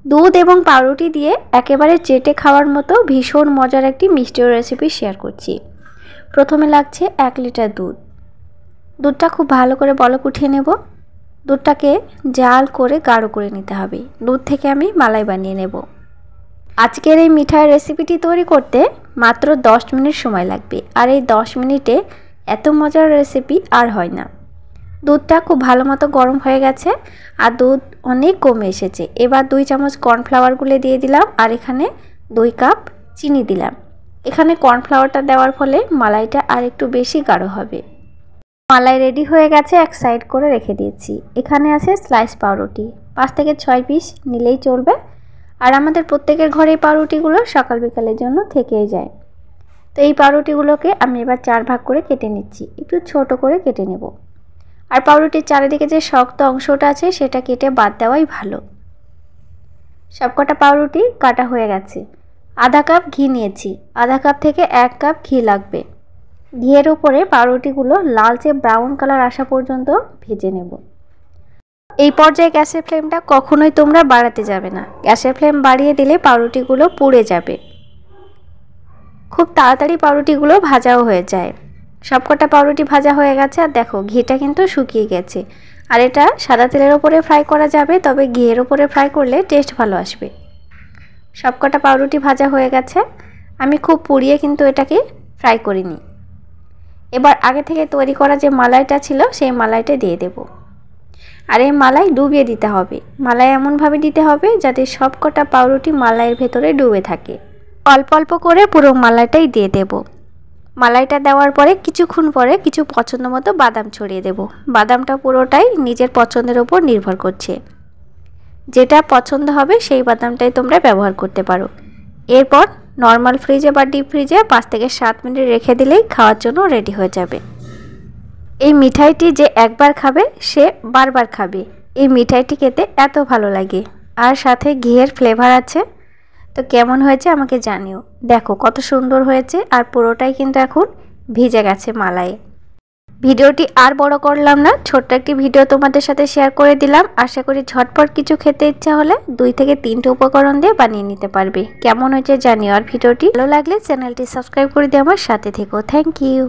দুধ এবং পাউরুটি দিয়ে একেবারে চেটে খাওয়ার মতো ভীষণ মজার একটি মিষ্টির রেসিপি শেয়ার করছি। প্রথমে লাগছে 1 লিটার দুধ। দুধটা খুব ভালো করে বলক উঠিয়ে নেব। দুধটাকে জাল করে গাঢ় করে নিতে হবে। দুধ থেকে আমি মালাই বানিয়ে নেব। আজকের এই মিঠাই রেসিপিটি তৈরি করতে মাত্র 10 মিনিট সময় লাগবে, আর এই 10 মিনিটে এত মজার রেসিপি আর হয় না। দুধটা খুব ভালো মতো গরম হয়ে গেছে আর দুধ অনেক কমে এসেছে। এবার 2 চামচ কর্নফ্লাওয়ার গুলে দিয়ে দিলাম, আর এখানে 2 কাপ চিনি দিলাম। এখানে কর্নফ্লাওয়ারটা দেওয়ার ফলে মালাইটা আর একটু বেশি গাঢ় হবে। মালাই রেডি হয়ে গেছে, এক সাইড করে রেখে দিয়েছি। এখানে আছে স্লাইস পাউরুটি, 5 থেকে 6 পিস নিলেই চলবে। আর আমাদের প্রত্যেকের ঘরে পাউরুটিগুলো সকাল বিকালের জন্য থেকেই যায়। তো এই পাউরুটিগুলোকে আমি এবার 4 ভাগ করে কেটে নিচ্ছি। একটু ছোট করে কেটে নেব। আর পাউরুটির চারিদিকে যে শক্ত অংশটা আছে সেটা কেটে বাদ দেওয়াই ভালো। সবকটা পাউরুটি কাটা হয়ে গেছে। আধা কাপ ঘি নিয়েছি। আধা কাপ থেকে 1 কাপ ঘি লাগবে। ঘিয়ের উপরে পাউরুটিগুলো লালচে ব্রাউন কালার আসা পর্যন্ত ভেজে নেব। এই পর্যায়ে গ্যাসের ফ্লেমটা কখনোই তোমরা বাড়াতে যাবে না। গ্যাসের ফ্লেম বাড়িয়ে দিলে পাউরুটিগুলো পুড়ে যাবে। খুব তাড়াতাড়ি পাউরুটিগুলো ভাজাও হয়ে যায়। সবকটা পাউরুটি ভাজা হয়ে গেছে, আর দেখো ঘিটা কিন্তু শুকিয়ে গেছে। আর এটা সাদা তেলের ওপরে ফ্রাই করা যাবে, তবে ঘিয়ের ওপরে ফ্রাই করলে টেস্ট ভালো আসবে। সবকটা পাউরুটি ভাজা হয়ে গেছে। আমি খুব পুড়িয়ে কিন্তু এটাকে ফ্রাই করিনি। এবার আগে থেকে তৈরি করা যে মালাইটা ছিল সেই মালাইটা দিয়ে দেব। আর এই মালাই ডুবিয়ে দিতে হবে। মালাই এমনভাবে দিতে হবে যাতে সবকটা পাউরুটি মালাইয়ের ভেতরে ডুবে থাকে। অল্প অল্প করে পুরো মালাইটাই দিয়ে দেব। মালাইটা দেওয়ার পরে কিছুক্ষণ পরে কিছু পছন্দ মতো বাদাম ছড়িয়ে দেব। বাদামটা পুরোটাই নিজের পছন্দের উপর নির্ভর করছে। যেটা পছন্দ হবে সেই বাদামটাই তোমরা ব্যবহার করতে পারো। এরপর নর্মাল ফ্রিজে বা ডিপ ফ্রিজে 5 থেকে 7 মিনিট রেখে দিলেই খাওয়ার জন্য রেডি হয়ে যাবে। এই মিঠাইটি যে একবার খাবে সে বারবার খাবে। এই মিঠাইটি খেতে এত ভালো লাগে, আর সাথে ঘিয়ের ফ্লেভার আছে। তো কেমন হয়েছে আমাকে জানিও। দেখো কত সুন্দর হয়েছে, আর পুরোটাই কিন্তু এখন ভিজে গেছে মালাই। ভিডিওটি আর বড় করলাম না, ছোট্ট একটি ভিডিও তোমাদের সাথে শেয়ার করে দিলাম। আশা করি ঝটপট কিছু খেতে ইচ্ছা হলে 2 থেকে 3টে উপকরণ দিয়ে বানিয়ে নিতে পারবে। কেমন হয়েছে জানিও, আর ভিডিওটি ভালো লাগলে চ্যানেলটি সাবস্ক্রাইব করে দিয়ে আমার সাথে থেকো। Thank you.